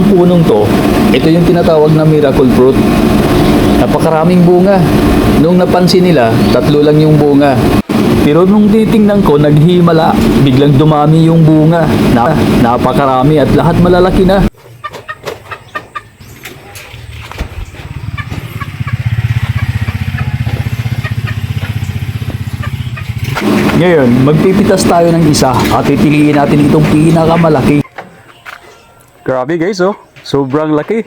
punong to, ito yung tinatawag na miracle fruit. Napakaraming bunga. Nung napansin nila, 3 lang yung bunga. Pero nung titingnan ko, naghimala. Biglang dumami yung bunga. Napakarami at lahat malalaki na. Ngayon, magpipitas tayo ng isa at pipiliin natin itong pinakamalaki. Grabe guys, oh. Sobrang laki.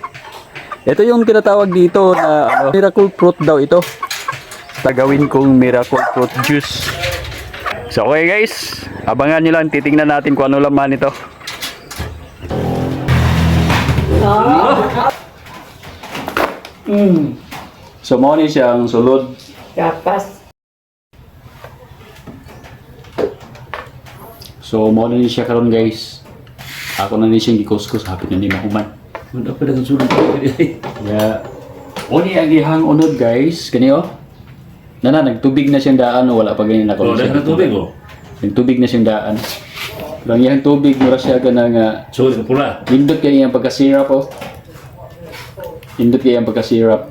Ito yung tinatawag dito na miracle fruit daw ito. Tagawin kong miracle fruit juice. So okay guys, abangan nyo lang. Titingnan natin kung ano laman ito. So mo ni siyang sulod. Kapas. So mo ni siya karon guys. Ako na ni siyang gikuskus hapit na ni mahuman. Ano pa dagang sulod ko? Yeah. Oni ang ihang unod guys. Kani oh. Nagtubig na siyang daan o wala pa ganyan na Oh, dahil na tubig oh. Nagtubig na siyang daan. Lang yung tubig mura siya ganang Sulod ka pula. indot kaya yung pagka-syrup oh. Indot kaya yung pagka-syrup.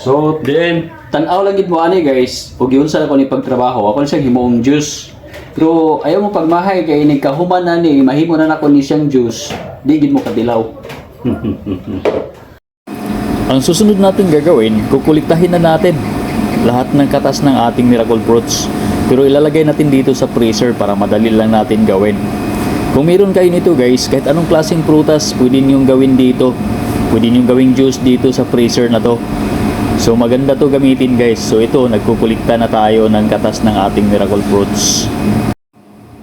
So, Then, tanaw lang gid mo ani guys. Ug giunsa ako ni pagtrabaho, ako siyang himoong juice. Pero ayaw mo pagmahay kay nagkahuman na ni mahimo na nako ni siyang juice. Di gid mo kadilaw. Ang susunod natin gagawin, kukuliktahin na natin lahat ng katas ng ating miracle fruits. Pero ilalagay natin dito sa freezer para madali lang natin gawin. Kung meron kayo nito guys, kahit anong klaseng prutas, pwede niyong gawin dito. Pwede niyong gawing juice dito sa freezer na to. So maganda to gamitin guys. So ito, nagkukulikta na tayo ng katas ng ating miracle fruits.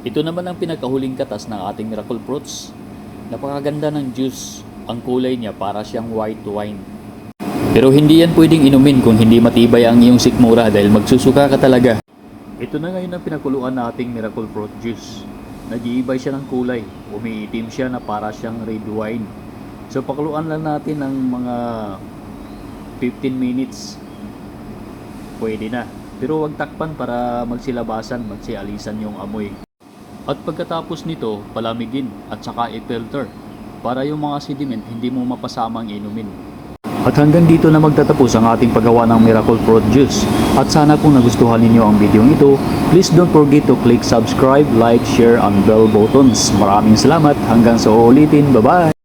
Ito naman ang pinakahuling katas ng ating miracle fruits. Napakaganda ng juice. Ang kulay niya para siyang white wine. Pero hindi yan pwedeng inumin kung hindi matibay ang iyong sikmura dahil magsusuka ka talaga. Ito na ngayon ang pinakuluan nating miracle fruit juice. Nag-iibay siya ng kulay. Umiitim siya na para siyang red wine. So pakuluan lang natin ng mga 15 minutes. Pwede na. Pero wag takpan para magsilabasan, magsialisan yung amoy. At pagkatapos nito, palamigin at saka i-filter para yung mga sediment hindi mo mapasamang inumin. At hanggang dito na magtatapos ang ating paggawa ng miracle fruit juice. At sana kung nagustuhan ninyo ang video ito, please don't forget to click subscribe, like, share, and bell buttons. Maraming salamat. Hanggang sa uulitin. Bye-bye!